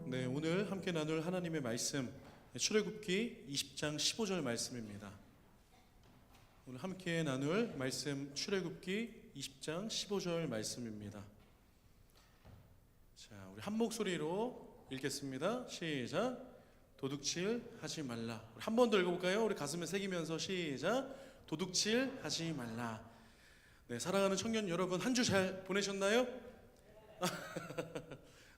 네, 오늘 함께 나눌 하나님의 말씀 출애굽기 20장 15절 말씀입니다. 오늘 함께 나눌 말씀 출애굽기 20장 15절 말씀입니다. 자, 우리 한 목소리로 읽겠습니다. 시작. 도둑질 하지 말라. 한 번 더 읽어볼까요? 우리 가슴에 새기면서 시작. 도둑질 하지 말라. 네, 사랑하는 청년 여러분, 한 주 잘 보내셨나요?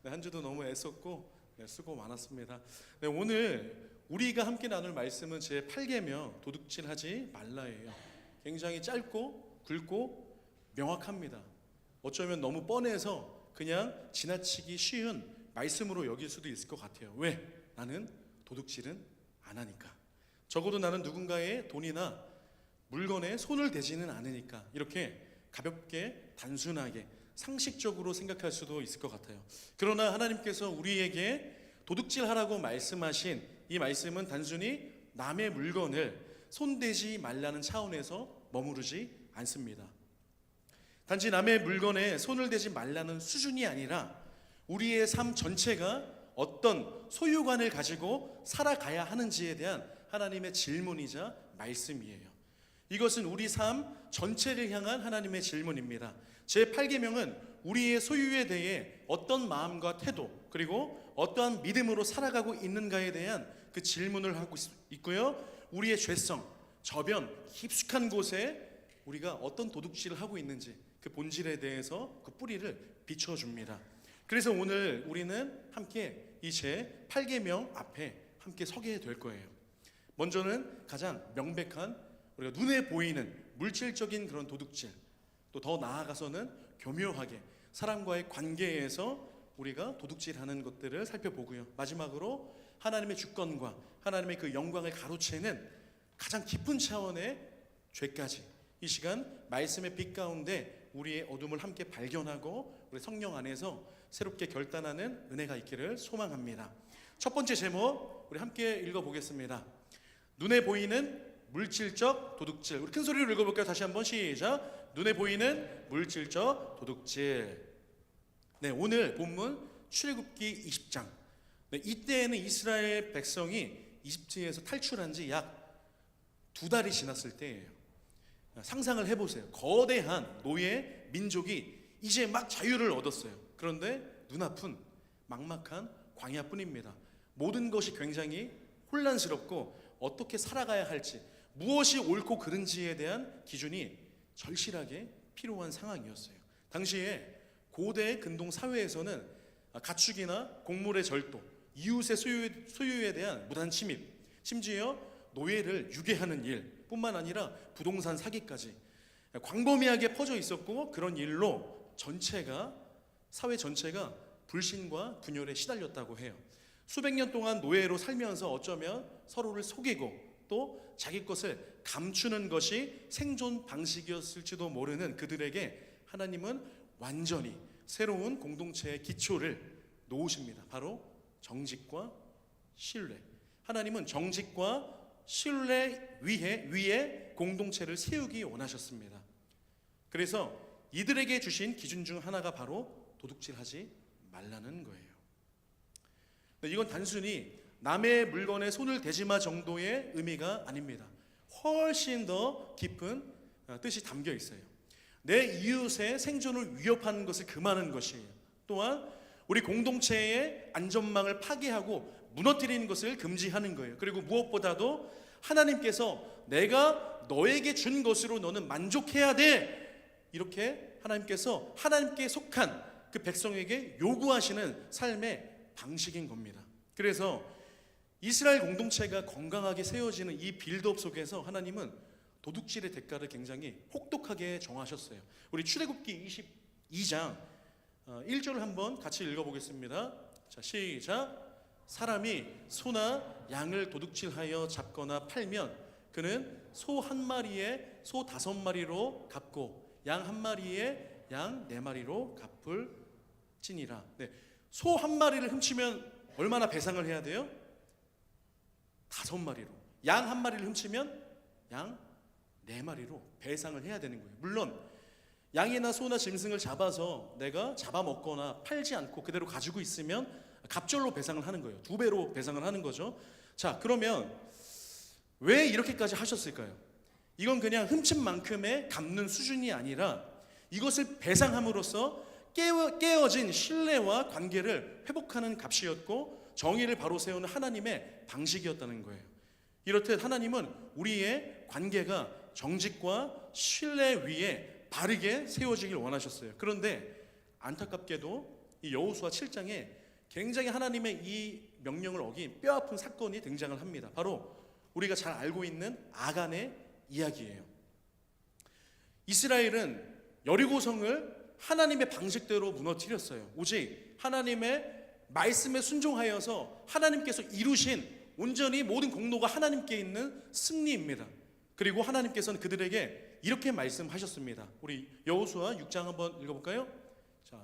네, 한 주도 너무 애썼고 수고 많았습니다. 네, 오늘 우리가 함께 나눌 말씀은 제 8계명 도둑질하지 말라예요. 굉장히 짧고 굵고 명확합니다. 어쩌면 너무 뻔해서 그냥 지나치기 쉬운 말씀으로 여길 수도 있을 것 같아요. 왜? 나는 도둑질은 안 하니까. 적어도 나는 누군가의 돈이나 물건에 손을 대지는 않으니까. 이렇게 가볍게 단순하게 상식적으로 생각할 수도 있을 것 같아요. 그러나 하나님께서 우리에게 도둑질하라고 말씀하신 이 말씀은 단순히 남의 물건을 손대지 말라는 차원에서 머무르지 않습니다. 단지 남의 물건에 손을 대지 말라는 수준이 아니라 우리의 삶 전체가 어떤 소유관을 가지고 살아가야 하는지에 대한 하나님의 질문이자 말씀이에요. 이것은 우리 삶 전체를 향한 하나님의 질문입니다. 제8계명은 우리의 소유에 대해 어떤 마음과 태도 그리고 어떠한 믿음으로 살아가고 있는가에 대한 그 질문을 하고 있고요. 우리의 죄성, 저변, 깊숙한 곳에 우리가 어떤 도둑질을 하고 있는지 그 본질에 대해서 그 뿌리를 비춰줍니다. 그래서 오늘 우리는 함께 이 제8계명 앞에 함께 서게 될 거예요. 먼저는 가장 명백한 우리가 눈에 보이는 물질적인 그런 도둑질, 또 더 나아가서는 교묘하게 사람과의 관계에서 우리가 도둑질하는 것들을 살펴보고요. 마지막으로 하나님의 주권과 하나님의 그 영광을 가로채는 가장 깊은 차원의 죄까지 이 시간 말씀의 빛 가운데 우리의 어둠을 함께 발견하고 우리 성령 안에서 새롭게 결단하는 은혜가 있기를 소망합니다. 첫 번째 제목 우리 함께 읽어보겠습니다. 눈에 보이는 물질적 도둑질. 우리 큰 소리로 읽어볼까요? 다시 한번 시작. 눈에 보이는 물질적 도둑질. 네, 오늘 본문 출애굽기 20장. 네, 이때에는 이스라엘 백성이 이집트에서 탈출한 지 약 2달이 지났을 때예요. 상상을 해보세요. 거대한 노예 민족이 이제 막 자유를 얻었어요. 그런데 눈앞은 막막한 광야뿐입니다. 모든 것이 굉장히 혼란스럽고 어떻게 살아가야 할지, 무엇이 옳고 그른지에 대한 기준이 절실하게 필요한 상황이었어요. 당시에 고대 근동 사회에서는 가축이나 곡물의 절도, 이웃의 소유에 대한 무단 침입, 심지어 노예를 유괴하는 일 뿐만 아니라 부동산 사기까지 광범위하게 퍼져 있었고, 그런 일로 사회 전체가 불신과 분열에 시달렸다고 해요. 수백 년 동안 노예로 살면서 어쩌면 서로를 속이고 또 자기 것을 감추는 것이 생존 방식이었을지도 모르는 그들에게 하나님은 완전히 새로운 공동체의 기초를 놓으십니다. 바로 정직과 신뢰. 하나님은 정직과 신뢰 위에 공동체를 세우기 원하셨습니다. 그래서 이들에게 주신 기준 중 하나가 바로 도둑질하지 말라는 거예요. 이건 단순히 남의 물건에 손을 대지 마 정도의 의미가 아닙니다. 훨씬 더 깊은 뜻이 담겨 있어요. 내 이웃의 생존을 위협하는 것을 금하는 것이에요. 또한 우리 공동체의 안전망을 파괴하고 무너뜨리는 것을 금지하는 거예요. 그리고 무엇보다도 하나님께서 내가 너에게 준 것으로 너는 만족해야 돼, 이렇게 하나님께서 하나님께 속한 그 백성에게 요구하시는 삶의 방식인 겁니다. 그래서 이스라엘 공동체가 건강하게 세워지는 이 빌드업 속에서 하나님은 도둑질의 대가를 굉장히 혹독하게 정하셨어요. 우리 출애굽기 22장 1절을 한번 같이 읽어보겠습니다. 자, 시작. 사람이 소나 양을 도둑질하여 잡거나 팔면 그는 소 한 마리에 소 5마리로 갚고 양 한 마리에 양 4마리로 갚을지니라. 네, 소 한 마리를 훔치면 얼마나 배상을 해야 돼요? 5마리로. 양 한 마리를 훔치면 양 4마리로 배상을 해야 되는 거예요. 물론 양이나 소나 짐승을 잡아서 내가 잡아먹거나 팔지 않고 그대로 가지고 있으면 갑절로 배상을 하는 거예요. 2배로 배상을 하는 거죠. 자, 그러면 왜 이렇게까지 하셨을까요? 이건 그냥 훔친 만큼의 갚는 수준이 아니라 이것을 배상함으로써 깨어진 신뢰와 관계를 회복하는 값이었고 정의를 바로 세우는 하나님의 방식이었다는 거예요. 이렇듯 하나님은 우리의 관계가 정직과 신뢰 위에 바르게 세워지길 원하셨어요. 그런데 안타깝게도 이 여호수아 7장에 굉장히 하나님의 이 명령을 어긴 뼈아픈 사건이 등장을 합니다. 바로 우리가 잘 알고 있는 아간의 이야기예요. 이스라엘은 여리고성을 하나님의 방식대로 무너뜨렸어요. 오직 하나님의 말씀에 순종하여서 하나님께서 이루신 온전히 모든 공로가 하나님께 있는 승리입니다. 그리고 하나님께서는 그들에게 이렇게 말씀하셨습니다. 우리 여호수아 6장 한번 읽어볼까요? 자,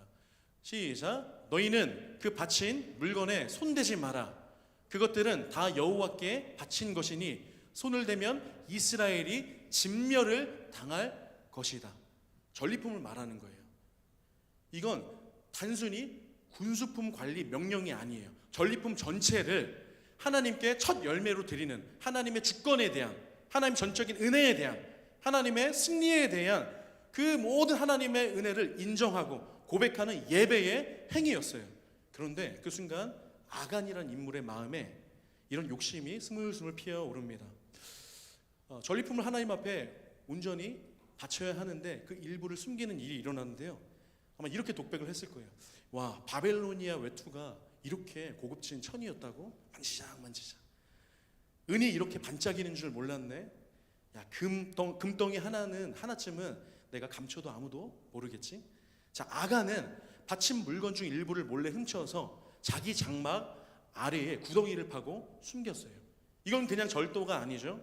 시작. 너희는 그 바친 물건에 손대지 마라. 그것들은 다 여호와께 바친 것이니 손을 대면 이스라엘이 진멸을 당할 것이다. 전리품을 말하는 거예요. 이건 단순히 군수품 관리 명령이 아니에요. 전리품 전체를 하나님께 첫 열매로 드리는 하나님의 주권에 대한, 하나님 전적인 은혜에 대한, 하나님의 승리에 대한 그 모든 하나님의 은혜를 인정하고 고백하는 예배의 행위였어요. 그런데 그 순간 아간이라는 인물의 마음에 이런 욕심이 스물스물 피어오릅니다. 전리품을 하나님 앞에 온전히 바쳐야 하는데 그 일부를 숨기는 일이 일어났는데요. 아마 이렇게 독백을 했을 거예요. 와, 바벨로니아 외투가 이렇게 고급진 천이었다고? 만지작 은이 이렇게 반짝이는 줄 몰랐네. 야, 금덩이 하나쯤은 내가 감춰도 아무도 모르겠지. 자, 아간은 바친 물건 중 일부를 몰래 훔쳐서 자기 장막 아래에 구덩이를 파고 숨겼어요. 이건 그냥 절도가 아니죠.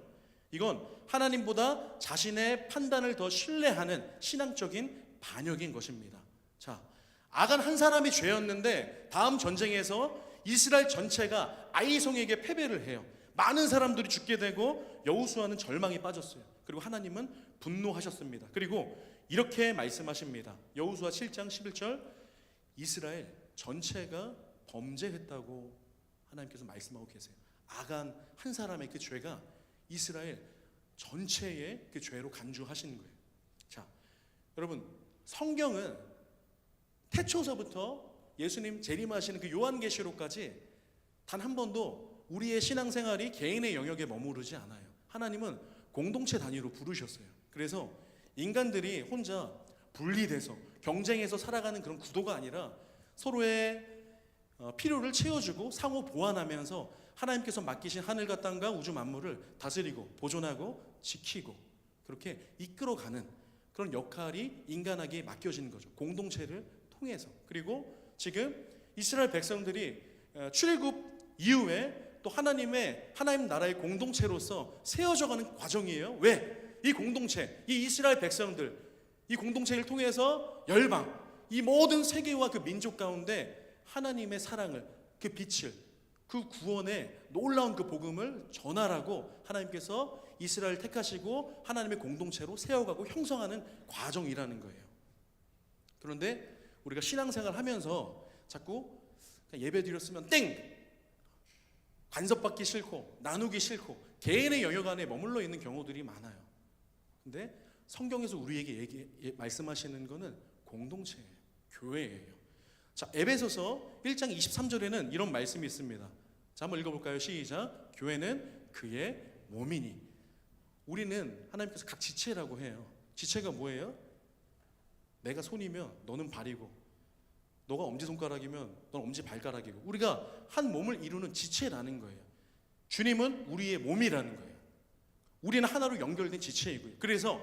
이건 하나님보다 자신의 판단을 더 신뢰하는 신앙적인 반역인 것입니다. 자, 아간 한 사람이 죄였는데 다음 전쟁에서 이스라엘 전체가 아이송에게 패배를 해요. 많은 사람들이 죽게 되고 여호수아는 절망에 빠졌어요. 그리고 하나님은 분노하셨습니다. 그리고 이렇게 말씀하십니다. 여호수아 7장 11절, 이스라엘 전체가 범죄했다고 하나님께서 말씀하고 계세요. 아간 한 사람의 그 죄가 이스라엘 전체의 그 죄로 간주하신 거예요. 자, 여러분, 성경은 태초서부터 예수님 재림하시는 그 요한계시록까지 단 한 번도 우리의 신앙생활이 개인의 영역에 머무르지 않아요. 하나님은 공동체 단위로 부르셨어요. 그래서 인간들이 혼자 분리돼서 경쟁해서 살아가는 그런 구도가 아니라 서로의 필요를 채워주고 상호 보완하면서 하나님께서 맡기신 하늘과 땅과 우주 만물을 다스리고 보존하고 지키고 그렇게 이끌어가는 그런 역할이 인간에게 맡겨지는 거죠. 공동체를 통해서. 그리고 지금 이스라엘 백성들이 출애굽 이후에 또 하나님 나라의 공동체로서 세워져가는 과정이에요. 왜? 이 공동체, 이 이스라엘 백성들, 이 공동체를 통해서 열방, 이 모든 세계와 그 민족 가운데 하나님의 사랑을, 그 빛을, 그 구원의 놀라운 그 복음을 전하라고 하나님께서 이스라엘 택하시고 하나님의 공동체로 세워가고 형성하는 과정이라는 거예요. 그런데 우리가 신앙생활 하면서 자꾸 예배 드렸으면 땡! 간섭받기 싫고 나누기 싫고 개인의 영역 안에 머물러 있는 경우들이 많아요. 근데 성경에서 우리에게 말씀하시는 거는 공동체예요. 교회예요. 자, 에베소서 1장 23절에는 이런 말씀이 있습니다. 자, 한번 읽어볼까요? 시작. 교회는 그의 몸이니. 우리는 하나님께서 각 지체라고 해요. 지체가 뭐예요? 내가 손이면 너는 발이고, 너가 엄지손가락이면 넌 엄지발가락이고, 우리가 한 몸을 이루는 지체라는 거예요. 주님은 우리의 몸이라는 거예요. 우리는 하나로 연결된 지체이고요. 그래서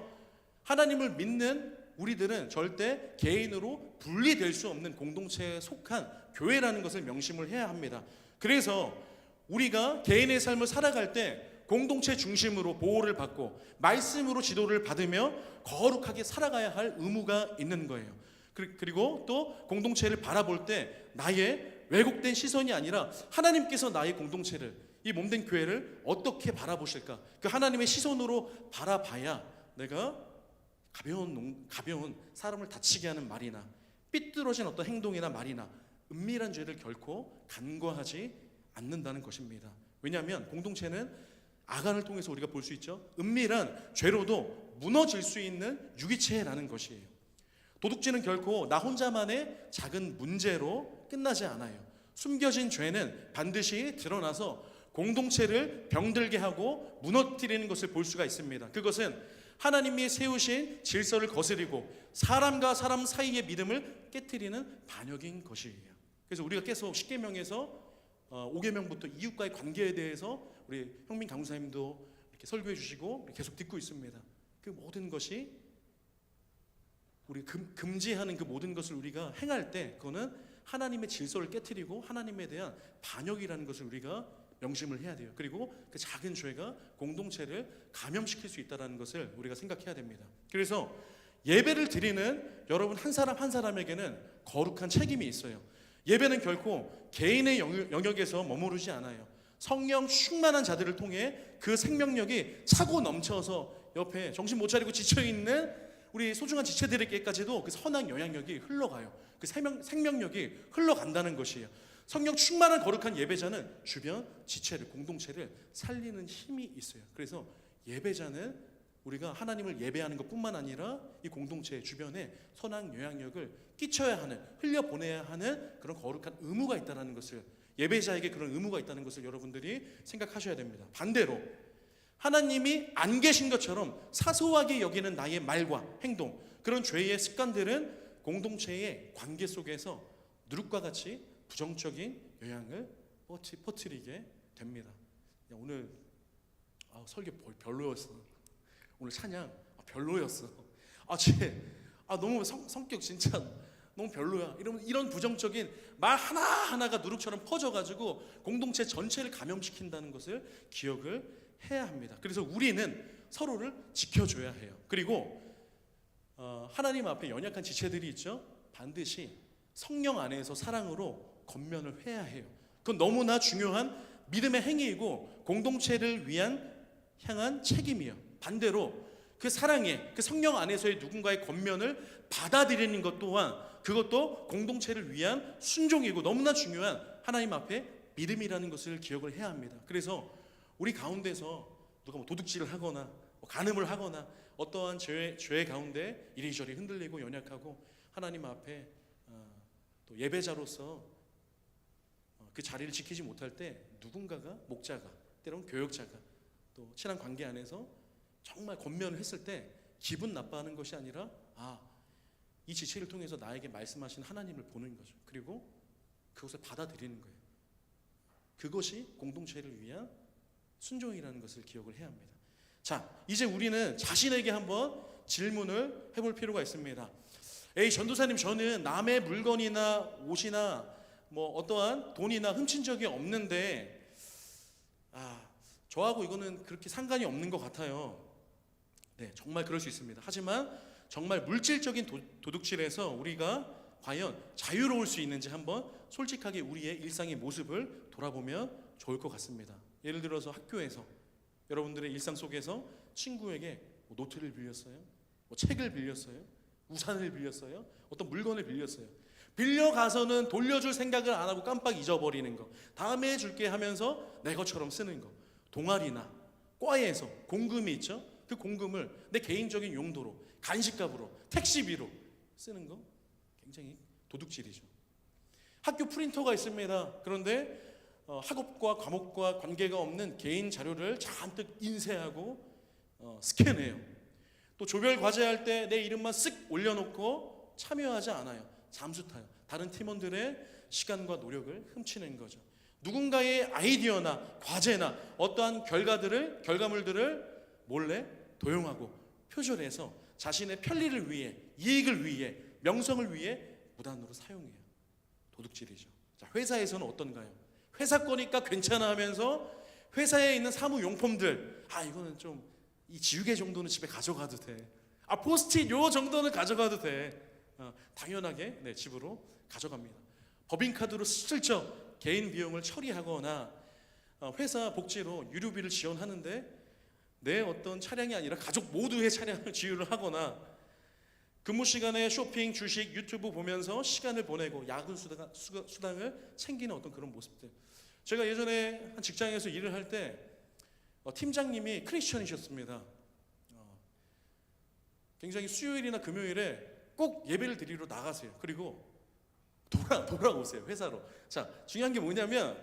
하나님을 믿는 우리들은 절대 개인으로 분리될 수 없는 공동체에 속한 교회라는 것을 명심을 해야 합니다. 그래서 우리가 개인의 삶을 살아갈 때 공동체 중심으로 보호를 받고 말씀으로 지도를 받으며 거룩하게 살아가야 할 의무가 있는 거예요. 그리고 또 공동체를 바라볼 때 나의 왜곡된 시선이 아니라 하나님께서 나의 공동체를, 이 몸된 교회를 어떻게 바라보실까? 그 하나님의 시선으로 바라봐야 내가 가벼운 사람을 다치게 하는 말이나 삐뚤어진 어떤 행동이나 말이나 은밀한 죄를 결코 간과하지 않는다는 것입니다. 왜냐하면 공동체는 아간을 통해서 우리가 볼 수 있죠. 은밀한 죄로도 무너질 수 있는 유기체라는 것이에요. 도둑질은 결코 나 혼자만의 작은 문제로 끝나지 않아요. 숨겨진 죄는 반드시 드러나서 공동체를 병들게 하고 무너뜨리는 것을 볼 수가 있습니다. 그것은 하나님이 세우신 질서를 거스리고 사람과 사람 사이의 믿음을 깨트리는 반역인 것이에요. 그래서 우리가 계속 십계명에서 5계명부터 이웃과의 관계에 대해서 우리 형민 강사님도 이렇게 설교해 주시고 계속 듣고 있습니다. 그 모든 것이 우리 금지하는 그 모든 것을 우리가 행할 때 그거는 하나님의 질서를 깨트리고 하나님에 대한 반역이라는 것을 우리가 명심을 해야 돼요. 그리고 그 작은 죄가 공동체를 감염시킬 수 있다는 것을 우리가 생각해야 됩니다. 그래서 예배를 드리는 여러분 한 사람 한 사람에게는 거룩한 책임이 있어요. 예배는 결코 개인의 영역에서 머무르지 않아요. 성령 충만한 자들을 통해 그 생명력이 차고 넘쳐서 옆에 정신 못 차리고 지쳐있는 우리 소중한 지체들에게까지도 그 선한 영향력이 흘러가요. 그 생명력이 흘러간다는 것이에요. 성령 충만한 거룩한 예배자는 주변 지체를 공동체를 살리는 힘이 있어요. 그래서 예배자는 우리가 하나님을 예배하는 것뿐만 아니라 이 공동체 주변에 선한 영향력을 끼쳐야 하는, 흘려보내야 하는 그런 거룩한 의무가 있다는 것을, 예배자에게 그런 의무가 있다는 것을 여러분들이 생각하셔야 됩니다. 반대로 하나님이 안 계신 것처럼 사소하게 여기는 나의 말과 행동, 그런 죄의 습관들은 공동체의 관계 속에서 누룩과 같이 부정적인 영향을 퍼뜨리게 됩니다. 오늘 설교 별로였어. 오늘 찬양 별로였어. 너무 성격 진짜 너무 별로야. 이런 부정적인 말 하나하나가 누룩처럼 퍼져가지고 공동체 전체를 감염시킨다는 것을 기억을 해야 합니다. 그래서 우리는 서로를 지켜줘야 해요. 그리고 하나님 앞에 연약한 지체들이 있죠. 반드시 성령 안에서 사랑으로 겉면을 해야 해요. 그건 너무나 중요한 믿음의 행위이고 공동체를 향한 책임이에요. 반대로 그 사랑에, 그 성령 안에서의 누군가의 겉면을 받아들이는 것 또한 그것도 공동체를 위한 순종이고 너무나 중요한 하나님 앞에 믿음이라는 것을 기억을 해야 합니다. 그래서 우리 가운데서 누가 도둑질을 하거나 간음을 하거나 어떠한 죄 가운데 이리저리 흔들리고 연약하고 하나님 앞에 또 예배자로서 그 자리를 지키지 못할 때 누군가가, 목자가, 때로는 교역자가 또 친한 관계 안에서 정말 권면을 했을 때 기분 나빠하는 것이 아니라 이 지체를 통해서 나에게 말씀하신 하나님을 보는 거죠. 그리고 그것을 받아들이는 거예요. 그것이 공동체를 위한 순종이라는 것을 기억을 해야 합니다. 자, 이제 우리는 자신에게 한번 질문을 해볼 필요가 있습니다. 전도사님, 저는 남의 물건이나 옷이나 어떠한 돈이나 훔친 적이 없는데 저하고 이거는 그렇게 상관이 없는 것 같아요. 네, 정말 그럴 수 있습니다. 하지만 정말 물질적인 도둑질에서 우리가 과연 자유로울 수 있는지 한번 솔직하게 우리의 일상의 모습을 돌아보면 좋을 것 같습니다. 예를 들어서 학교에서 여러분들의 일상 속에서 친구에게 노트를 빌렸어요, 책을 빌렸어요, 우산을 빌렸어요, 어떤 물건을 빌렸어요. 빌려가서는 돌려줄 생각을 안 하고 깜빡 잊어버리는 거, 다음에 줄게 하면서 내 것처럼 쓰는 거. 동아리나 과에서 공금이 있죠. 그 공금을 내 개인적인 용도로, 간식값으로, 택시비로 쓰는 거 굉장히 도둑질이죠. 학교 프린터가 있습니다. 그런데 학업과 과목과 관계가 없는 개인 자료를 잔뜩 인쇄하고 스캔해요. 또 조별 과제할 때 내 이름만 쓱 올려놓고 참여하지 않아요. 잠수 타요. 다른 팀원들의 시간과 노력을 훔치는 거죠. 누군가의 아이디어나 과제나 어떠한 결과물들을 몰래 도용하고 표절해서 자신의 편리를 위해, 이익을 위해, 명성을 위해 무단으로 사용해요. 도둑질이죠. 자, 회사에서는 어떤가요? 회사 거니까 괜찮아 하면서 회사에 있는 사무용품들, 이거는 좀 이 지우개 정도는 집에 가져가도 돼. 포스트잇 요 정도는 가져가도 돼. 당연하게 집으로 가져갑니다. 법인카드로 슬쩍 개인 비용을 처리하거나 회사 복지로 유류비를 지원하는데 내 어떤 차량이 아니라 가족 모두의 차량을 지유를 하거나 근무 시간에 쇼핑, 주식, 유튜브 보면서 시간을 보내고 야근 수당을 챙기는 어떤 그런 모습들. 제가 예전에 한 직장에서 일을 할 때 팀장님이 크리스천이셨습니다. 굉장히 수요일이나 금요일에 꼭 예배를 드리러 나가세요. 그리고 돌아오세요, 회사로. 자, 중요한 게 뭐냐면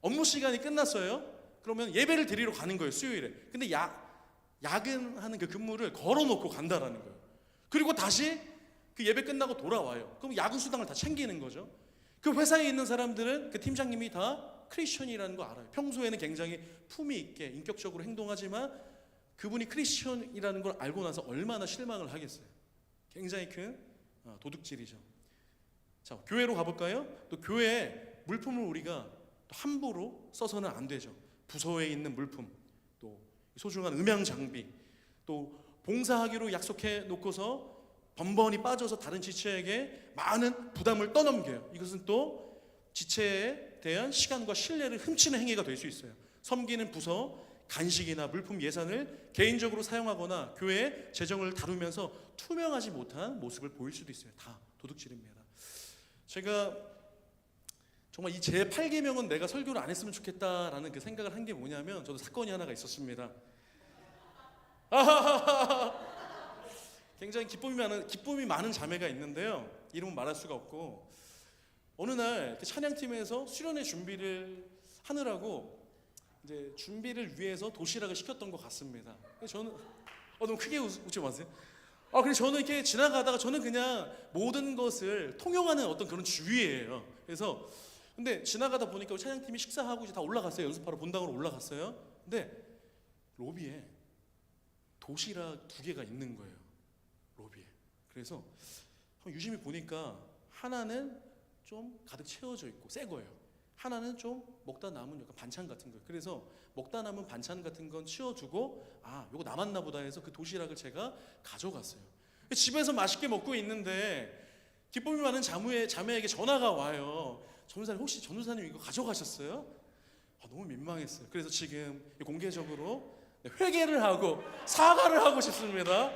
업무 시간이 끝났어요. 그러면 예배를 드리러 가는 거예요, 수요일에. 근데 야근하는 그 근무를 걸어놓고 간다라는 거예요. 그리고 다시 그 예배 끝나고 돌아와요. 그럼 야근 수당을 다 챙기는 거죠. 그 회사에 있는 사람들은 그 팀장님이 다 크리스천이라는 거 알아요. 평소에는 굉장히 품위 있게 인격적으로 행동하지만 그분이 크리스천이라는 걸 알고 나서 얼마나 실망을 하겠어요. 굉장히 큰 도둑질이죠. 자, 교회로 가볼까요? 또 교회에 물품을 우리가 또 함부로 써서는 안 되죠. 부서에 있는 물품, 또 소중한 음향 장비, 또 봉사하기로 약속해 놓고서 번번이 빠져서 다른 지체에게 많은 부담을 떠넘겨요. 이것은 또 지체에 대한 시간과 신뢰를 훔치는 행위가 될 수 있어요. 섬기는 부서, 간식이나 물품 예산을 개인적으로 사용하거나 교회 재정을 다루면서 투명하지 못한 모습을 보일 수도 있어요. 다 도둑질입니다. 제가 정말 이 제 8계명은 내가 설교를 안 했으면 좋겠다라는 그 생각을 한 게 뭐냐면, 저도 사건이 하나가 있었습니다. 굉장히 기쁨이 많은 자매가 있는데요. 이름은 말할 수가 없고, 어느 날 찬양팀에서 수련회 준비를 하느라고 이제 준비를 위해서 도시락을 시켰던 것 같습니다. 저는 너무 크게 웃지 마세요. 그래서 저는 이렇게 지나가다가 저는 그냥 모든 것을 통용하는 어떤 그런 주의예요. 그래서 근데 지나가다 보니까 찬양팀이 식사하고 이제 다 올라갔어요. 연습하러 본당으로 올라갔어요. 근데 로비에 도시락 2개가 있는 거예요. 로비에. 그래서 유심히 보니까 하나는 좀 가득 채워져 있고 새 거예요. 하나는 좀 먹다 남은 약간 반찬 같은 거예요. 그래서 먹다 남은 반찬 같은 건 치워두고 요거 남았나 보다 해서 그 도시락을 제가 가져갔어요. 집에서 맛있게 먹고 있는데 기쁨이 많은 자매에게 전화가 와요. 전도사님, 혹시 전도사님 이거 가져가셨어요? 너무 민망했어요. 그래서 지금 공개적으로 회개를 하고 사과를 하고 싶습니다.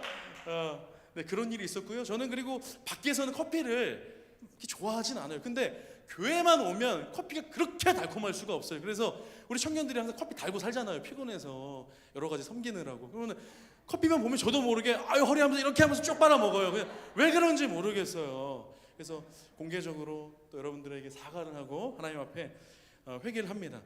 네, 그런 일이 있었고요. 저는 그리고 밖에서는 커피를 그렇게 좋아하진 않아요. 근데 교회만 오면 커피가 그렇게 달콤할 수가 없어요. 그래서 우리 청년들이 항상 커피 달고 살잖아요. 피곤해서 여러 가지 섬기느라고. 그러면 커피만 보면 저도 모르게 허리 하면서 이렇게 하면서 쭉 빨아 먹어요. 그냥 왜 그런지 모르겠어요. 그래서 공개적으로 또 여러분들에게 사과를 하고 하나님 앞에 회개를 합니다.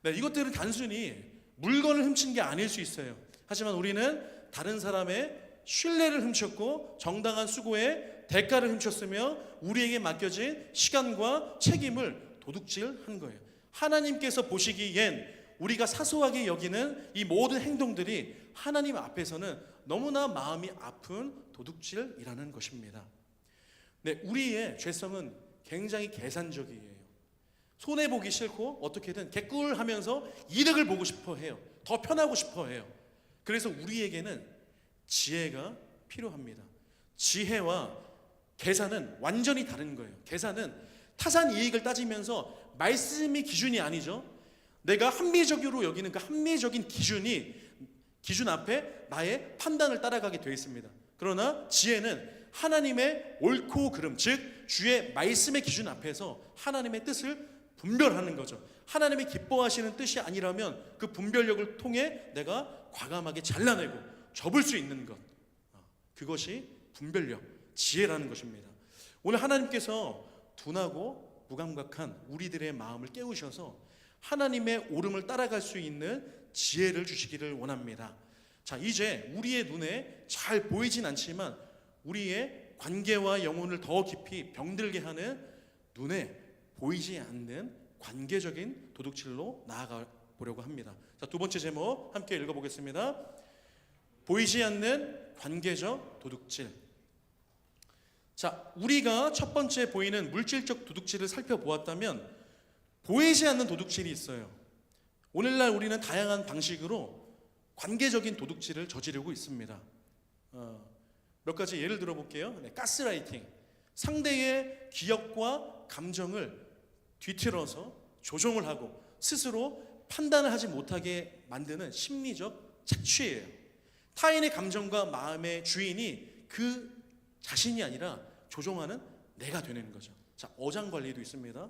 네, 이것들은 단순히 물건을 훔친 게 아닐 수 있어요. 하지만 우리는 다른 사람의 신뢰를 훔쳤고 정당한 수고의 대가를 훔쳤으며 우리에게 맡겨진 시간과 책임을 도둑질한 거예요. 하나님께서 보시기엔 우리가 사소하게 여기는 이 모든 행동들이 하나님 앞에서는 너무나 마음이 아픈 도둑질이라는 것입니다. 네, 우리의 죄성은 굉장히 계산적이에요. 손해보기 싫고 어떻게든 개꿀하면서 이득을 보고 싶어 해요. 더 편하고 싶어 해요. 그래서 우리에게는 지혜가 필요합니다. 지혜와 계산은 완전히 다른 거예요. 계산은 타산 이익을 따지면서 말씀이 기준이 아니죠. 내가 합리적으로 여기는 그 합리적인 기준 앞에 나의 판단을 따라가게 되어 있습니다. 그러나 지혜는 하나님의 옳고 그름, 즉 주의 말씀의 기준 앞에서 하나님의 뜻을 분별하는 거죠. 하나님이 기뻐하시는 뜻이 아니라면 그 분별력을 통해 내가 과감하게 잘라내고 접을 수 있는 것, 그것이 분별력, 지혜라는 것입니다. 오늘 하나님께서 둔하고 무감각한 우리들의 마음을 깨우셔서 하나님의 오름을 따라갈 수 있는 지혜를 주시기를 원합니다. 자, 이제 우리의 눈에 잘 보이진 않지만 우리의 관계와 영혼을 더 깊이 병들게 하는 눈에 보이지 않는 관계적인 도둑질로 나아가 보려고 합니다. 자, 2번째 제목 함께 읽어보겠습니다. 보이지 않는 관계적 도둑질. 자, 우리가 첫 번째 보이는 물질적 도둑질을 살펴보았다면 보이지 않는 도둑질이 있어요. 오늘날 우리는 다양한 방식으로 관계적인 도둑질을 저지르고 있습니다. 몇 가지 예를 들어볼게요. 네, 가스라이팅. 상대의 기억과 감정을 뒤틀어서 조종을 하고 스스로 판단을 하지 못하게 만드는 심리적 착취예요. 타인의 감정과 마음의 주인이 그 자신이 아니라 조종하는 내가 되는 거죠. 자, 어장관리도 있습니다.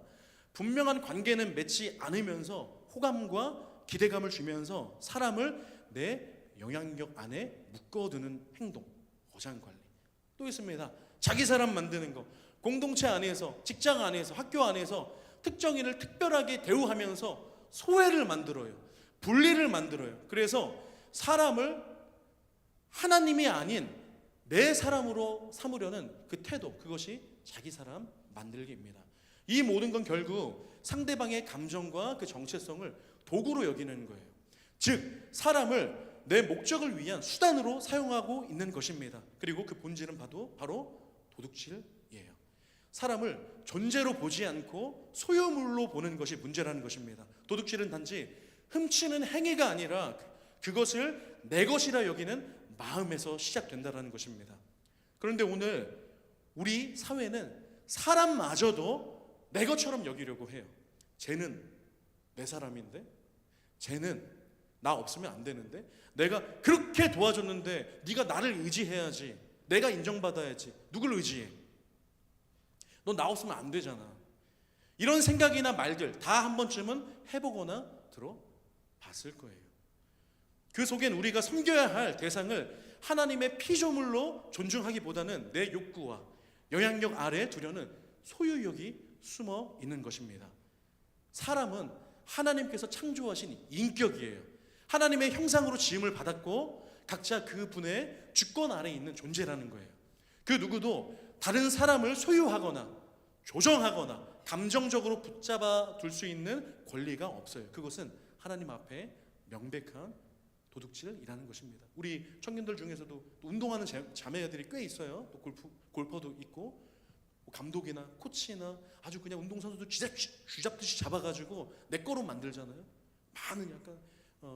분명한 관계는 맺지 않으면서 호감과 기대감을 주면서 사람을 내 영향력 안에 묶어두는 행동, 어장관리. 또 있습니다. 자기 사람 만드는 거. 공동체 안에서, 직장 안에서, 학교 안에서 특정인을 특별하게 대우하면서 소외를 만들어요. 분리를 만들어요. 그래서 사람을 하나님이 아닌 내 사람으로 삼으려는 그 태도, 그것이 자기 사람 만들기입니다. 이 모든 건 결국 상대방의 감정과 그 정체성을 도구로 여기는 거예요. 즉 사람을 내 목적을 위한 수단으로 사용하고 있는 것입니다. 그리고 그 본질은 바로 도둑질이에요. 사람을 존재로 보지 않고 소유물로 보는 것이 문제라는 것입니다. 도둑질은 단지 훔치는 행위가 아니라 그것을 내 것이라 여기는 마음에서 시작된다는 것입니다. 그런데 오늘 우리 사회는 사람마저도 내 것처럼 여기려고 해요. 쟤는 내 사람인데, 쟤는 나 없으면 안 되는데, 내가 그렇게 도와줬는데 네가 나를 의지해야지, 내가 인정받아야지. 누굴 의지해? 너 나 없으면 안 되잖아. 이런 생각이나 말들 다 한 번쯤은 해보거나 들어봤을 거예요. 그 속엔 우리가 섬겨야 할 대상을 하나님의 피조물로 존중하기보다는 내 욕구와 영향력 아래에 두려는 소유욕이 숨어 있는 것입니다. 사람은 하나님께서 창조하신 인격이에요. 하나님의 형상으로 지음을 받았고 각자 그 분의 주권 아래에 있는 존재라는 거예요. 그 누구도 다른 사람을 소유하거나 조정하거나 감정적으로 붙잡아 둘 수 있는 권리가 없어요. 그것은 하나님 앞에 명백한 도둑질이라는 것입니다. 우리 청년들 중에서도 또 운동하는 자매들이 꽤 있어요. 또 골퍼도 있고 감독이나 코치나 아주 그냥 운동선수도 쥐잡듯이 잡아가지고 내 거로 만들잖아요. 많은 약간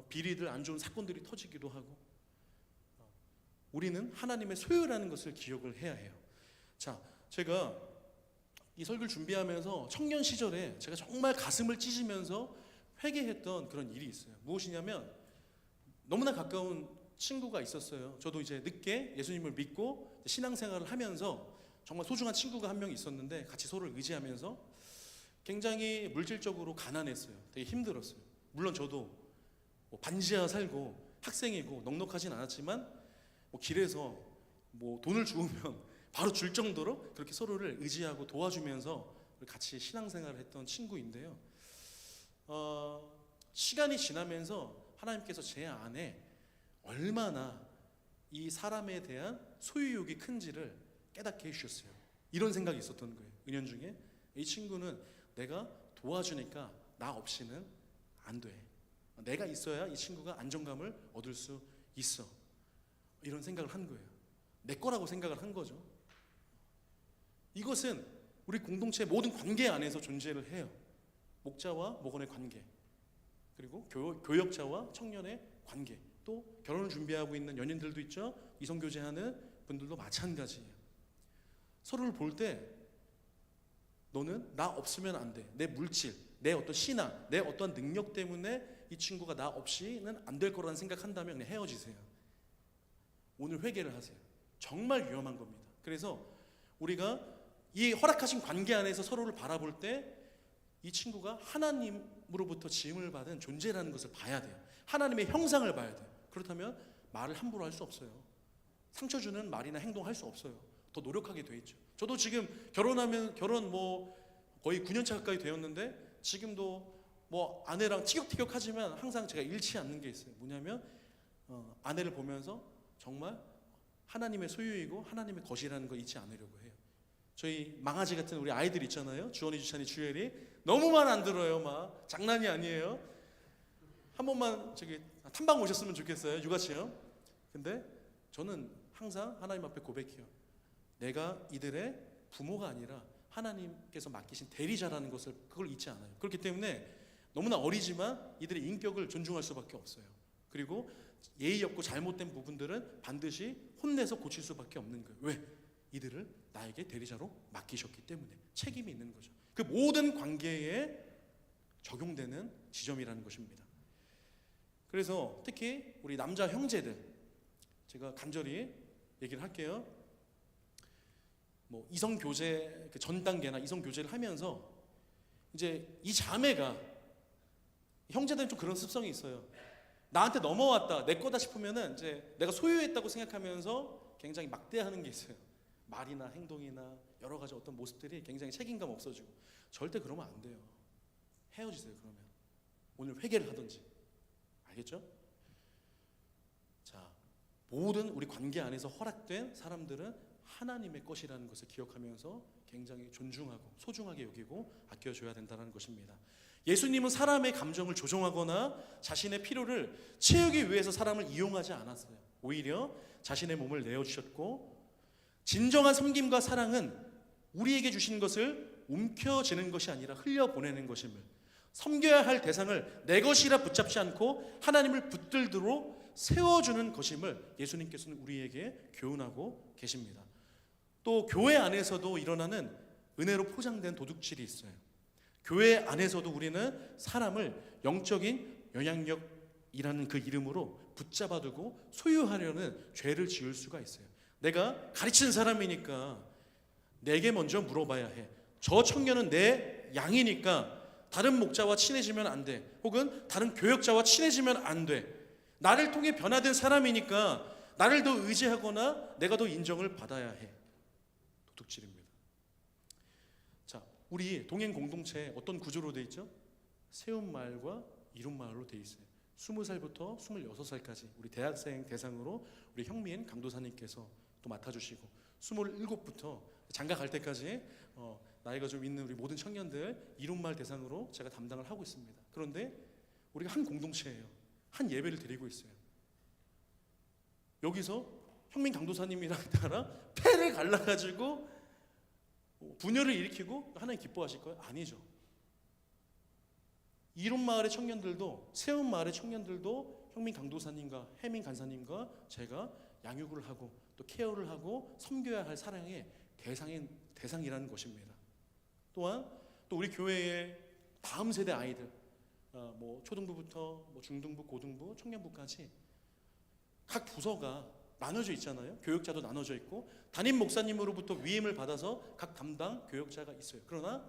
비리들, 안 좋은 사건들이 터지기도 하고. 우리는 하나님의 소유라는 것을 기억을 해야 해요. 자, 제가 이 설교를 준비하면서 청년 시절에 제가 정말 가슴을 찢으면서 회개했던 그런 일이 있어요. 무엇이냐면 너무나 가까운 친구가 있었어요. 저도 이제 늦게 예수님을 믿고 신앙생활을 하면서 정말 소중한 친구가 한 명 있었는데 같이 서로를 의지하면서 굉장히 물질적으로 가난했어요. 되게 힘들었어요. 물론 저도 뭐 반지하 살고 학생이고 넉넉하진 않았지만 뭐 길에서 뭐 돈을 주우면 바로 줄 정도로 그렇게 서로를 의지하고 도와주면서 같이 신앙생활을 했던 친구인데요. 시간이 지나면서 하나님께서 제 안에 얼마나 이 사람에 대한 소유욕이 큰지를 깨닫게 해주셨어요. 이런 생각이 있었던 거예요. 은연중에 이 친구는 내가 도와주니까 나 없이는 안 돼. 내가 있어야 이 친구가 안정감을 얻을 수 있어. 이런 생각을 한 거예요. 내 거라고 생각을 한 거죠. 이것은 우리 공동체 모든 관계 안에서 존재를 해요. 목자와 목원의 관계, 그리고 교역자와 청년의 관계, 또 결혼을 준비하고 있는 연인들도 있죠. 이성교제하는 분들도 마찬가지예요. 서로를 볼 때 너는 나 없으면 안 돼. 내 물질, 내 어떤 신앙, 내 어떤 능력 때문에 이 친구가 나 없이는 안 될 거라는 생각한다면 그냥 헤어지세요. 오늘 회개를 하세요. 정말 위험한 겁니다. 그래서 우리가 이 허락하신 관계 안에서 서로를 바라볼 때 이 친구가 하나님으로부터 지음을 받은 존재라는 것을 봐야 돼요. 하나님의 형상을 봐야 돼요. 그렇다면 말을 함부로 할 수 없어요. 상처 주는 말이나 행동할 수 없어요. 더 노력하게 돼 있죠. 저도 지금 결혼 뭐 거의 9년차 가까이 되었는데 지금도 뭐 아내랑 티격태격하지만 항상 제가 잃지 않는 게 있어요. 뭐냐면 아내를 보면서 정말 하나님의 소유이고 하나님의 것이라는 거 잊지 않으려고 해요. 저희 망아지 같은 우리 아이들 있잖아요. 주원이, 주찬이, 주엘이 너무 말 안 들어요. 막 장난이 아니에요. 한 번만 저기 탐방 오셨으면 좋겠어요. 육아체험. 근데 저는 항상 하나님 앞에 고백해요. 내가 이들의 부모가 아니라 하나님께서 맡기신 대리자라는 것을 그걸 잊지 않아요. 그렇기 때문에 너무나 어리지만 이들의 인격을 존중할 수밖에 없어요. 그리고 예의 없고 잘못된 부분들은 반드시 혼내서 고칠 수밖에 없는 거예요. 왜? 이들을 나에게 대리자로 맡기셨기 때문에 책임이 있는 거죠. 그 모든 관계에 적용되는 지점이라는 것입니다. 그래서 특히 우리 남자 형제들, 제가 간절히 얘기를 할게요. 뭐 이성 교제 전 단계나 이성 교제를 하면서 이제 이 자매가, 형제들은 좀 그런 습성이 있어요. 나한테 넘어왔다, 내 거다 싶으면은 이제 내가 소유했다고 생각하면서 굉장히 막대하는 게 있어요. 말이나 행동이나 여러 가지 어떤 모습들이 굉장히 책임감 없어지고. 절대 그러면 안 돼요. 헤어지세요. 그러면 오늘 회개를 하든지. 알겠죠? 자, 모든 우리 관계 안에서 허락된 사람들은 하나님의 것이라는 것을 기억하면서 굉장히 존중하고 소중하게 여기고 아껴줘야 된다는 것입니다. 예수님은 사람의 감정을 조종하거나 자신의 필요를 채우기 위해서 사람을 이용하지 않았어요. 오히려 자신의 몸을 내어주셨고, 진정한 섬김과 사랑은 우리에게 주신 것을 움켜쥐는 것이 아니라 흘려보내는 것임을, 섬겨야 할 대상을 내 것이라 붙잡지 않고 하나님을 붙들도록 세워주는 것임을 예수님께서는 우리에게 교훈하고 계십니다. 또 교회 안에서도 일어나는 은혜로 포장된 도둑질이 있어요. 교회 안에서도 우리는 사람을 영적인 영향력이라는 그 이름으로 붙잡아두고 소유하려는 죄를 지을 수가 있어요. 내가 가르치는 사람이니까 내게 먼저 물어봐야 해. 저 청년은 내 양이니까 다른 목자와 친해지면 안 돼. 혹은 다른 교역자와 친해지면 안 돼. 나를 통해 변화된 사람이니까 나를 더 의지하거나 내가 더 인정을 받아야 해. 도둑질입니다. 자, 우리 동행 공동체 어떤 구조로 돼 있죠? 세운마을과 이룬마을로 돼 있어요. 20살부터 26살까지 우리 대학생 대상으로 우리 형민 강도사님께서 또 맡아주시고, 27부터 장가 갈 때까지 나이가 좀 있는 우리 모든 청년들 이룬마을 대상으로 제가 담당을 하고 있습니다. 그런데 우리가 한 공동체예요. 한 예배를 드리고 있어요. 여기서 형민 강도사님이랑 따라 패를 갈라가지고 분열을 일으키고 하나님 기뻐하실 거예요? 아니죠. 이룬마을의 청년들도, 세운마을의 청년들도 형민 강도사님과 해민 간사님과 제가 양육을 하고 또 케어를 하고 섬겨야 할 사랑의 대상이라는 것입니다. 또한 또 우리 교회의 다음 세대 아이들, 뭐 초등부부터 뭐 중등부, 고등부, 청년부까지 각 부서가 나눠져 있잖아요. 교역자도 나눠져 있고 담임 목사님으로부터 위임을 받아서 각 담당 교역자가 있어요. 그러나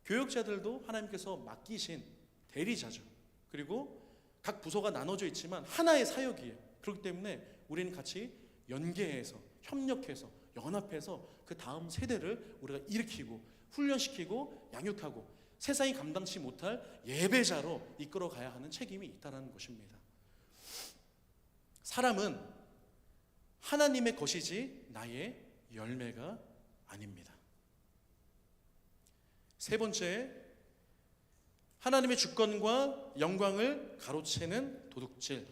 교역자들도 하나님께서 맡기신 대리자죠. 그리고 각 부서가 나눠져 있지만 하나의 사역이에요. 그렇기 때문에 우리는 같이 연계해서 협력해서 연합해서 그 다음 세대를 우리가 일으키고 훈련시키고 양육하고 세상이 감당치 못할 예배자로 이끌어 가야 하는 책임이 있다는 것입니다. 사람은 하나님의 것이지 나의 열매가 아닙니다. 세 번째, 하나님의 주권과 영광을 가로채는 도둑질.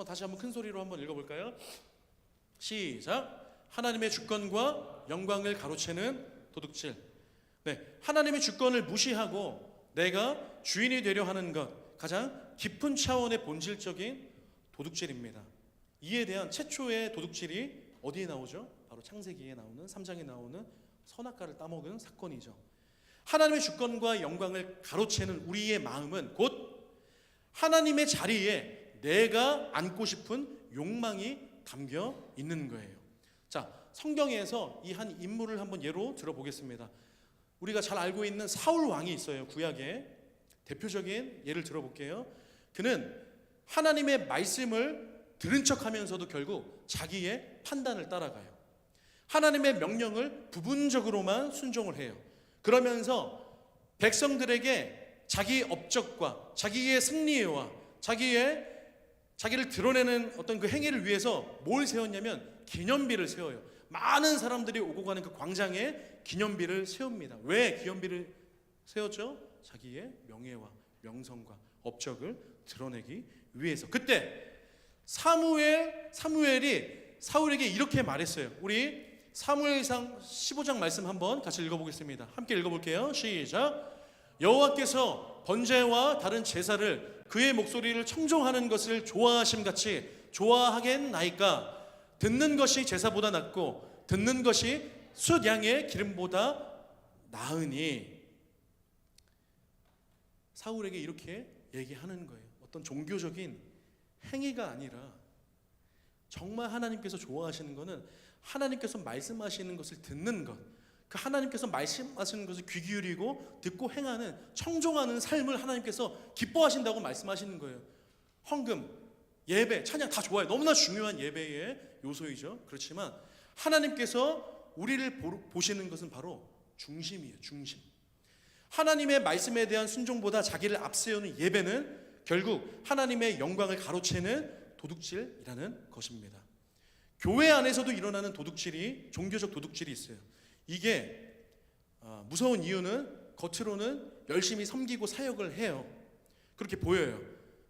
다시 한번 큰 소리로 한번 읽어볼까요? 시작. 하나님의 주권과 영광을 가로채는 도둑질. 네, 하나님의 주권을 무시하고 내가 주인이 되려 하는 것, 가장 깊은 차원의 본질적인 도둑질입니다. 이에 대한 최초의 도둑질이 어디에 나오죠? 바로 창세기에 나오는 3장에 나오는 선악과를 따먹은 사건이죠. 하나님의 주권과 영광을 가로채는 우리의 마음은 곧 하나님의 자리에 내가 앉고 싶은 욕망이 담겨 있는 거예요. 자, 성경에서 이 한 인물을 한번 예로 들어보겠습니다. 우리가 잘 알고 있는 사울 왕이 있어요. 구약에 대표적인 예를 들어볼게요. 그는 하나님의 말씀을 들은 척하면서도 결국 자기의 판단을 따라가요. 하나님의 명령을 부분적으로만 순종을 해요. 그러면서 백성들에게 자기 업적과 자기의 승리와 자기를 드러내는 어떤 그 행위를 위해서 뭘 세웠냐면 기념비를 세워요. 많은 사람들이 오고 가는 그 광장에 기념비를 세웁니다. 왜 기념비를 세웠죠? 자기의 명예와 명성과 업적을 드러내기 위해서. 그때 사무엘이 사울에게 이렇게 말했어요. 우리 사무엘상 15장 말씀 한번 같이 읽어보겠습니다. 함께 읽어볼게요. 시작. 여호와께서 번제와 다른 제사를 그의 목소리를 청종하는 것을 좋아하심같이 좋아하겠나이까. 듣는 것이 제사보다 낫고 듣는 것이 숫 양의 기름보다 나으니. 사울에게 이렇게 얘기하는 거예요. 어떤 종교적인 행위가 아니라 정말 하나님께서 좋아하시는 것은 하나님께서 말씀하시는 것을 듣는 것, 그 하나님께서 말씀하시는 것을 귀 기울이고 듣고 행하는, 청종하는 삶을 하나님께서 기뻐하신다고 말씀하시는 거예요. 헌금, 예배, 찬양 다 좋아요. 너무나 중요한 예배의 요소이죠. 그렇지만 하나님께서 우리를 보시는 것은 바로 중심이에요. 중심. 하나님의 말씀에 대한 순종보다 자기를 앞세우는 예배는 결국 하나님의 영광을 가로채는 도둑질이라는 것입니다. 교회 안에서도 일어나는 도둑질이, 종교적 도둑질이 있어요. 이게 무서운 이유는 겉으로는 열심히 섬기고 사역을 해요. 그렇게 보여요.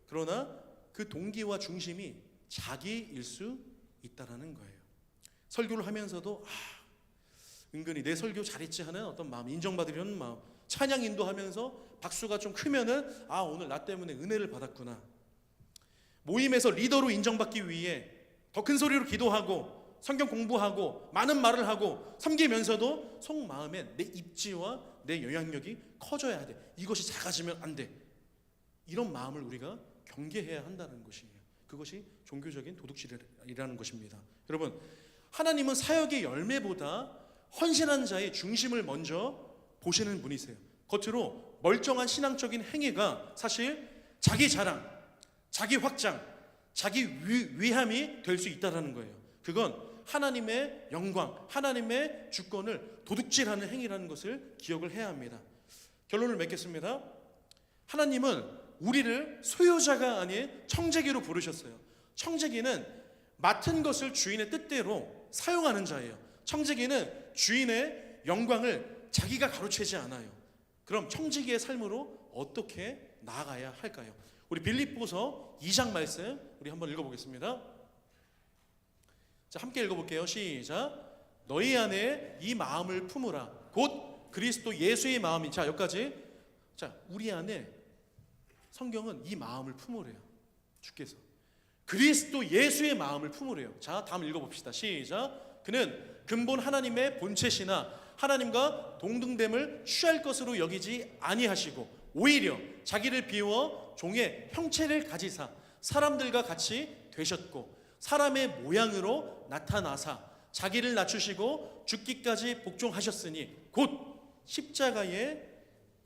그러나 그 동기와 중심이 자기일 수 있다라는 거예요. 설교를 하면서도 은근히 내 설교 잘했지 하는 어떤 마음, 인정받으려는 마음, 찬양 인도하면서 박수가 좀 크면은 오늘 나 때문에 은혜를 받았구나. 모임에서 리더로 인정받기 위해 더 큰 소리로 기도하고 성경 공부하고 많은 말을 하고 섬기면서도 속마음에 내 입지와 내 영향력이 커져야 돼. 이것이 작아지면 안 돼. 이런 마음을 우리가 경계해야 한다는 것이에요. 그것이 종교적인 도둑질이라는 것입니다. 여러분, 하나님은 사역의 열매보다 헌신한 자의 중심을 먼저 보시는 분이세요. 겉으로 멀쩡한 신앙적인 행위가 사실 자기 자랑, 자기 확장, 자기 위함이 될 수 있다는 거예요. 그건 하나님의 영광, 하나님의 주권을 도둑질하는 행위라는 것을 기억을 해야 합니다. 결론을 맺겠습니다. 하나님은 우리를 소유자가 아닌 청지기로 부르셨어요. 청지기는 맡은 것을 주인의 뜻대로 사용하는 자예요. 청지기는 주인의 영광을 자기가 가로채지 않아요. 그럼 청지기의 삶으로 어떻게 나아가야 할까요? 우리 빌립보서 2장 말씀 우리 한번 읽어보겠습니다. 자, 함께 읽어볼게요. 시작. 너희 안에 이 마음을 품으라. 곧 그리스도 예수의 마음이. 자, 여기까지. 자, 우리 안에 성경은 이 마음을 품으래요. 주께서 그리스도 예수의 마음을 품으래요. 자, 다음 읽어봅시다. 시작. 그는 근본 하나님의 본체시나 하나님과 동등됨을 취할 것으로 여기지 아니하시고 오히려 자기를 비워 종의 형체를 가지사 사람들과 같이 되셨고 사람의 모양으로 나타나사 자기를 낮추시고 죽기까지 복종하셨으니 곧 십자가의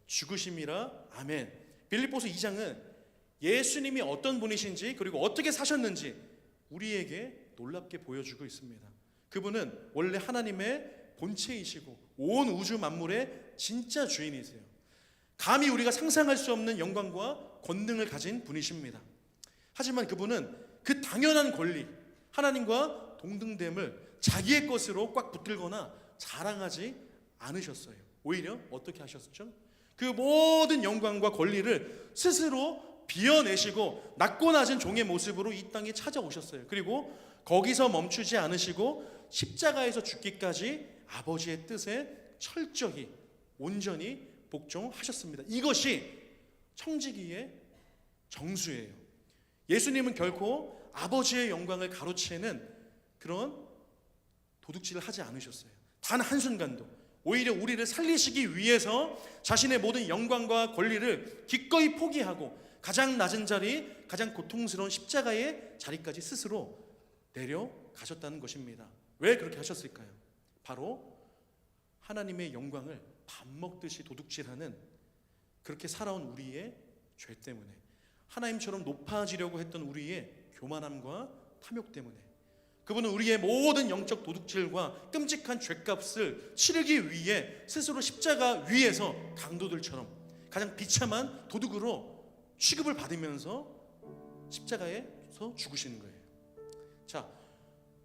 죽으심이라. 아멘. 빌립보서 2장은 예수님이 어떤 분이신지 그리고 어떻게 사셨는지 우리에게 놀랍게 보여주고 있습니다. 그분은 원래 하나님의 본체이시고 온 우주 만물의 진짜 주인이세요. 감히 우리가 상상할 수 없는 영광과 권능을 가진 분이십니다. 하지만 그분은 그 당연한 권리, 하나님과 동등됨을 자기의 것으로 꽉 붙들거나 자랑하지 않으셨어요. 오히려 어떻게 하셨죠? 그 모든 영광과 권리를 스스로 비워내시고 낮고 낮은 종의 모습으로 이 땅에 찾아오셨어요. 그리고 거기서 멈추지 않으시고 십자가에서 죽기까지 아버지의 뜻에 철저히 온전히 복종하셨습니다. 이것이 청지기의 정수예요. 예수님은 결코 아버지의 영광을 가로채는 그런 도둑질을 하지 않으셨어요. 단 한순간도. 오히려 우리를 살리시기 위해서 자신의 모든 영광과 권리를 기꺼이 포기하고 가장 낮은 자리, 가장 고통스러운 십자가의 자리까지 스스로 내려가셨다는 것입니다. 왜 그렇게 하셨을까요? 바로 하나님의 영광을 밥 먹듯이 도둑질하는 그렇게 살아온 우리의 죄 때문에, 하나님처럼 높아지려고 했던 우리의 교만함과 탐욕 때문에, 그분은 우리의 모든 영적 도둑질과 끔찍한 죄값을 치르기 위해 스스로 십자가 위에서 강도들처럼 가장 비참한 도둑으로 취급을 받으면서 십자가에서 죽으시는 거예요. 자,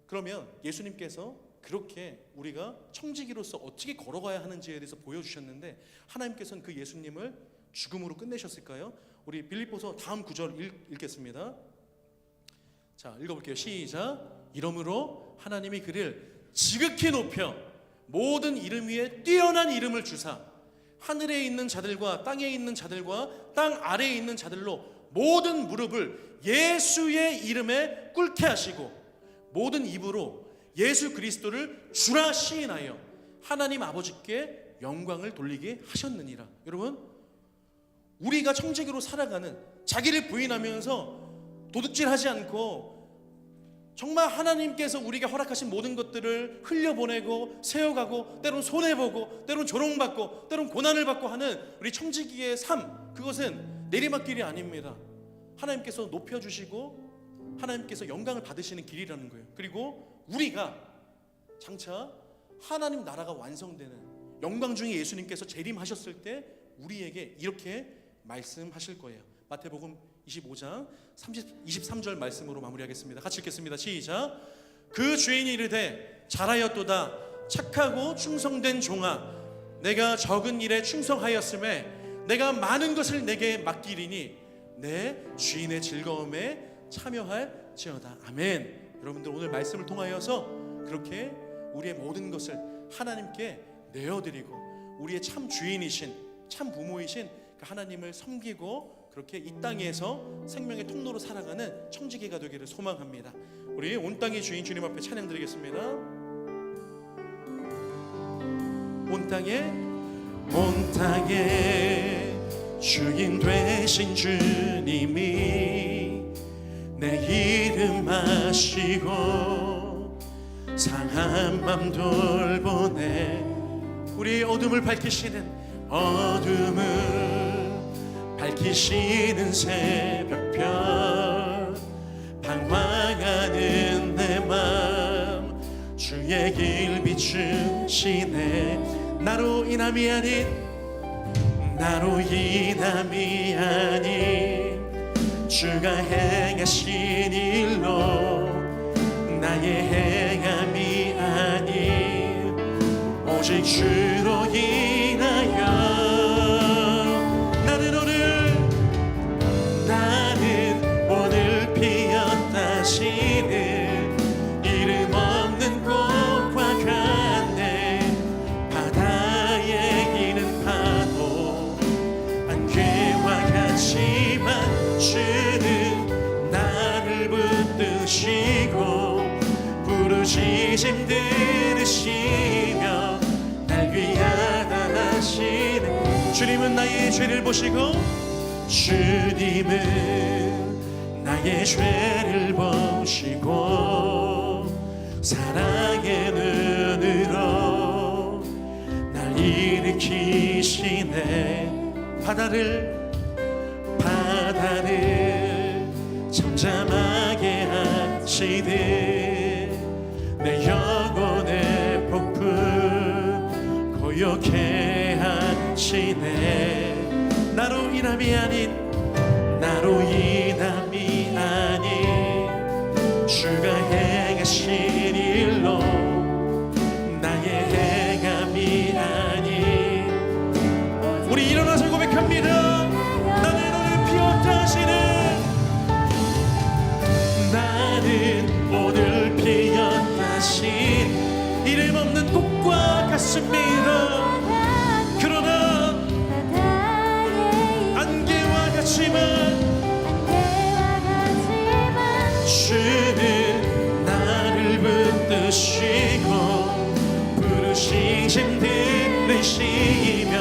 그러면 예수님께서 그렇게 우리가 청지기로서 어떻게 걸어가야 하는지에 대해서 보여주셨는데 하나님께서는 그 예수님을 죽음으로 끝내셨을까요? 우리 빌립보서 다음 구절 읽겠습니다. 자, 읽어볼게요. 시작. 이러므로 하나님이 그를 지극히 높여 모든 이름 위에 뛰어난 이름을 주사 하늘에 있는 자들과 땅에 있는 자들과 땅 아래에 있는 자들로 모든 무릎을 예수의 이름에 꿇게 하시고 모든 입으로 예수 그리스도를 주라 시인하여 하나님 아버지께 영광을 돌리게 하셨느니라. 여러분, 우리가 청지기로 살아가는, 자기를 부인하면서 도둑질하지 않고 정말 하나님께서 우리가 허락하신 모든 것들을 흘려보내고 세워가고 때론 손해보고 때론 조롱받고 때론 고난을 받고 하는 우리 청지기의 삶, 그것은 내리막길이 아닙니다. 하나님께서 높여주시고 하나님께서 영광을 받으시는 길이라는 거예요. 그리고 우리가 장차 하나님 나라가 완성되는 영광 중에 예수님께서 재림하셨을 때 우리에게 이렇게 말씀하실 거예요. 마태복음 25장 23절 말씀으로 마무리하겠습니다. 같이 읽겠습니다. 시작. 그 주인이 이르되 잘하였도다 착하고 충성된 종아, 내가 적은 일에 충성하였음에 내가 많은 것을 내게 맡기리니 내 주인의 즐거움에 참여할지어다. 아멘. 여러분들 오늘 말씀을 통하여서 그렇게 우리의 모든 것을 하나님께 내어드리고 우리의 참 주인이신 참 부모이신 그 하나님을 섬기고 그렇게 이 땅에서 생명의 통로로 살아가는 청지기가 되기를 소망합니다. 우리 온 땅의 주인 주님 앞에 찬양 드리겠습니다. 온 땅에 주인 되신 주님이 내 이름 아시고 상한 맘 돌보네. 우리 어둠을 밝히시는 새벽별 방황하는 내 맘 주의 길 비추시네. 나로 인함이 아닌 주가 행하신 일로 나의 행함이 아닌 오직 주로 인하여 오늘 피었다 시는 이름 없는 꽃과 같네. 바다에 기는 파도 안개와 같지만 주는 나를 붙드시고 부르짖음 들으시며 날 귀하다 하시네. 주님은 나의 죄를 보시고 나의 죄를 보시고 사랑의 눈으로 날 일으키시네. 바다를 잠잠하게 하시듯 내 영혼의 폭풍 고요케 하시네. 나로 인함이 아닌 주가 행하신 일로 나의 행함이 아닌. 우리 일어나서 고백합니다. 나는 오늘 피었다 하시네. 나는 오늘 피었다 하신 이름 없는 꽃과 같습니다. 그러나 안개와 같지만 주는 나를 붙드시고 부르짖음 들으시며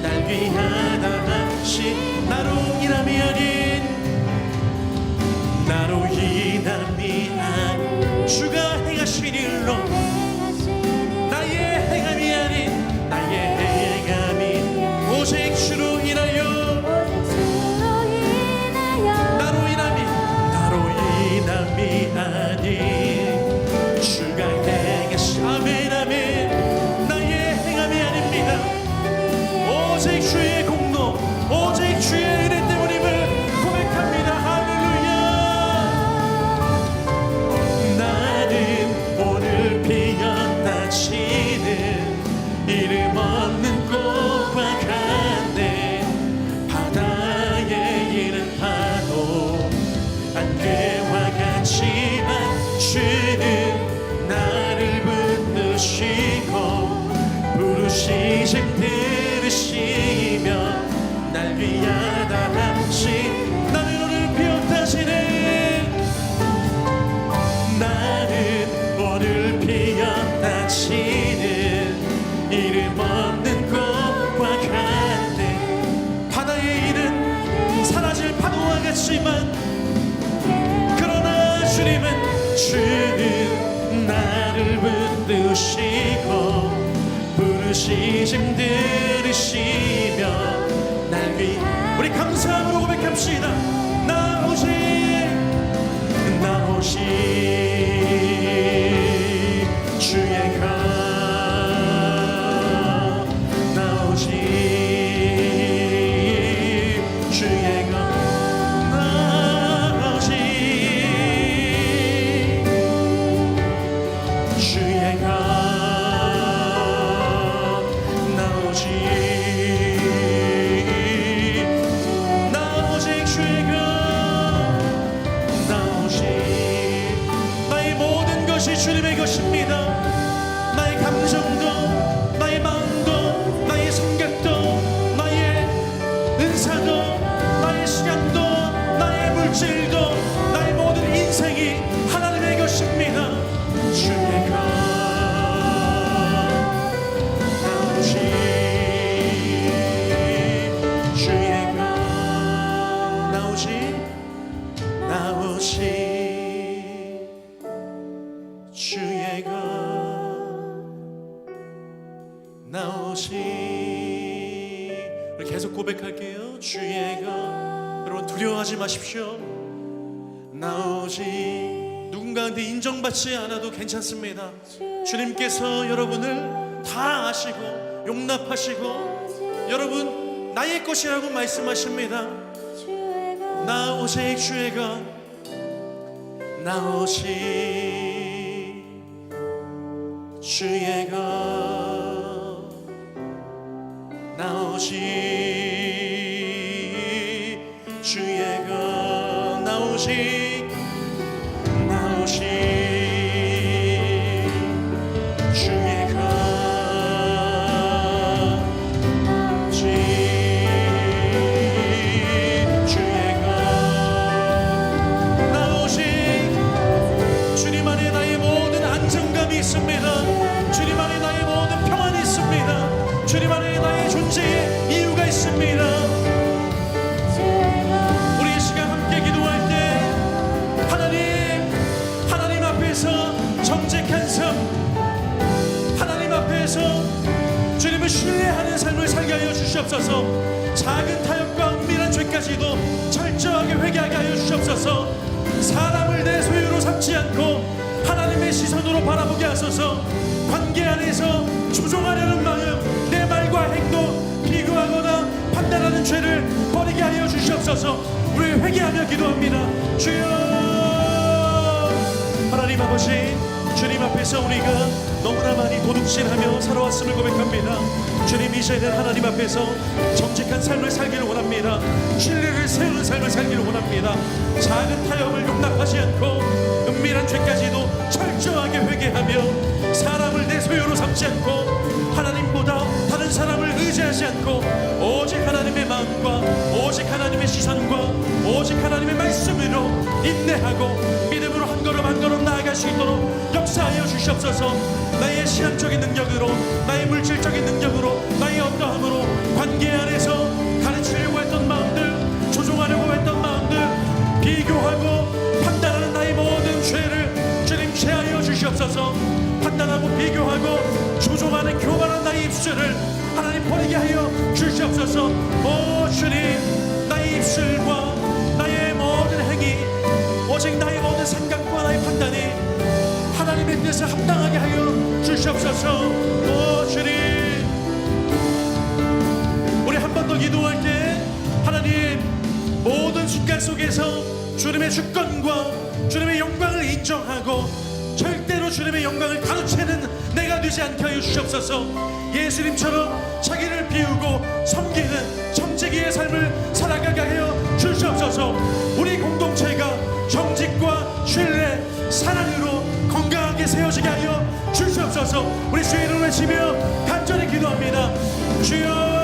날 귀하다 하신 나로 인함이 아닌 주가 행하신 일로 나의 행함이 아닌 오직 주로 인하여 나로 인함이 아닌 주가 행하신 아멘 나의 행함이 아닙니다. 오직 주의 공로 오직 주의 은혜 때문임을 고백합니다. 할렐루야. 나는 오늘 피었다 치는 이름 없는 꽃과 같네. 바다에 이른 파도 안개와 같지만 주는 나를 붙드시고 부르짖음 들으시며 날 위하다 하신 나는 오늘 피었다 치네. 나는 오늘 피었다 치는 이름 없는 꽃과 같네. 바다에 이른 사라질 파도와 같지만 그러나 주님은 부르시고 부르시심 들으시며 날 위해 우리 감사함으로 고백합시다. 나 오직 주의 것 나 오직 주의 것 나 오직 주의 것 나 오직 주의 것 나 오직 나의 모든 것이 주님의 것입니다. 나의 감정도 나의 마음도 나의 생각도 나의 은사도 나의 시간도 나의 물질도 나의 모든 인생이 하나님의 것입니다. 주의 것 나 오직 주의 것 나 오직 주의 것 나 오직 우리 계속 고백할게요. 주의 것 여러분 두려워하지 마십시오. 나 오직 누군가한테 인정받지 않아도 괜찮습니다. 주님께서 여러분을 다 아시고 용납하시고 여러분 나의 것이라고 말씀하십니다. 나 오직 주의 것 나 오직 주의 것 나 오직 주의 것 나 오직 주의 것 주님 안에 나의 모든 안정감이 있습니다. 주님 안에 나의 모든 평안이 있습니다. 주님 안에 나의 존재의 이유가 있습니다. 우리 이 시간 함께 기도할 때 하나님 앞에서 정직한 삶, 하나님 앞에서 주님을 신뢰하는 삶을 살게 하여 주시옵소서. 작은 타협과 은밀한 죄까지도 철저하게 회개하게 하여 주시옵소서. 사람을 내 소유로 삼지 않고 하나님의 시선으로 바라보게 하소서. 관계 안에서 조종하려는 마음, 내 말과 행동, 비교하거나 판단하는 죄를 버리게 하여 주시옵소서. 우리 회개하며 기도합니다. 주여 하나님 아버지, 주님 앞에서 우리가 너무나 많이 도둑질하며 살아왔음을 고백합니다. 주님 이제는 하나님 앞에서 정직한 삶을 살기를 원합니다. 신뢰를 세우는 삶을 살기를 원합니다. 작은 타협을 용납하지 않고 은밀한 죄까지도 철저하게 회개하며 사람을 내 소유로 삼지 않고 하나님보다 다른 사람을 의지하지 않고 오직 하나님의 마음과 오직 하나님의 시선과 오직 하나님의 말씀으로 인내하고 믿음으로 한 걸음 한 걸음 나아갈 수 있도록 역사하여 주시옵소서. 나의 시간적인 능력으로, 나의 물질적인 능력으로, 나의 어떠함으로 관계 안에서 가르치려고 했던 마음들, 조종하려고 했던 마음들, 비교하고 판단하는 나의 모든 죄를 주님 제하여 주시옵소서. 판단하고 비교하고 조종하는 교만한 나의 입술을 하나님 버리게 하여 주시옵소서. 오 주님, 나의 입술과 나의 모든 행위, 오직 나의 모든 생각과 나의 판단이 하나님의 뜻에 합당하게 하여 주시옵소서. 오 주님, 우리 한 번 더 기도할 때 하나님 모든 순간 속에서 주님의 주권과 주님의 영광을 인정하고 절대로 주님의 영광을 가로채는 내가 되지 않게 하여 주시옵소서. 예수님처럼 자기를 비우고 섬기는 정직의 삶을 살아가게 하여 주시옵소서. 우리 공동체가 정직과 신뢰, 사랑으로 건강하게 세워지게 하여 주시옵소서. 우리 주의 이름을 외치며 간절히 기도합니다. 주여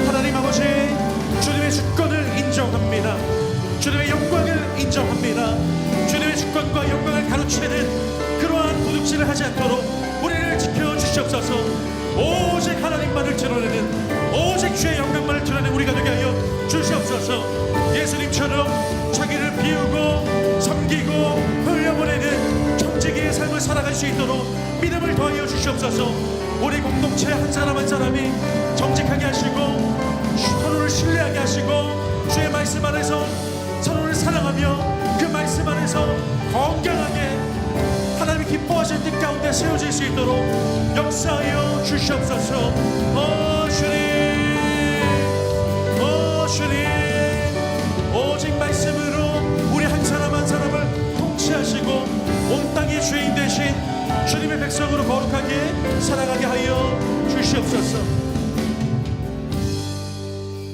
하나님 아버지, 주님의 주권을 인정합니다. 주님의 영광을 인정합니다. 주님의 주권과 영광을 가로채는 그러한 도둑질을 하지 않도록 우리를 지켜주시옵소서. 오직 하나님만을 드러내는, 오직 주의 영광만을 드러내는 우리가 되게 하여 주시옵소서. 예수님처럼 자기를 비우고 섬기고 흘려보내는 정직의 삶을 살아갈 수 있도록 믿음을 더하여 주시옵소서. 우리 공동체 한 사람 한 사람이 정직하게 하시고 서로를 신뢰하게 하시고 주의 말씀 안에서 서로를 사랑하며 그 말씀 안에서 건강하게 하나님이 기뻐하실 뜻 가운데 세워질 수 있도록 역사하여 주시옵소서. 주님 오직 말씀으로 우리 한 사람 한 사람을 통치하시고 온 땅의 주인 되신 주님의 백성으로 거룩하게 살아가게 하여 주시옵소서.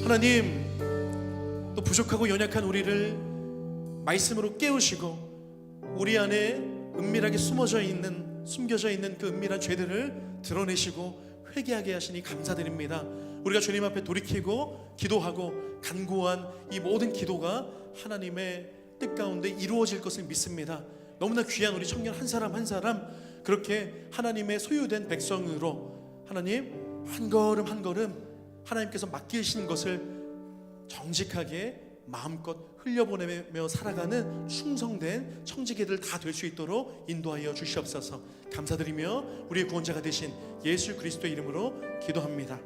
하나님, 또 부족하고 연약한 우리를 말씀으로 깨우시고 우리 안에 은밀하게 숨겨져 있는 그 은밀한 죄들을 드러내시고 회개하게 하시니 감사드립니다. 우리가 주님 앞에 돌이키고 기도하고 간구한 이 모든 기도가 하나님의 뜻 가운데 이루어질 것을 믿습니다. 너무나 귀한 우리 청년 한 사람 한 사람 그렇게 하나님의 소유된 백성으로 하나님 한 걸음 한 걸음 하나님께서 맡기신 것을 정직하게 마음껏 흘려보내며 살아가는 충성된 청지기들 다 될 수 있도록 인도하여 주시옵소서. 감사드리며 우리의 구원자가 되신 예수 그리스도의 이름으로 기도합니다.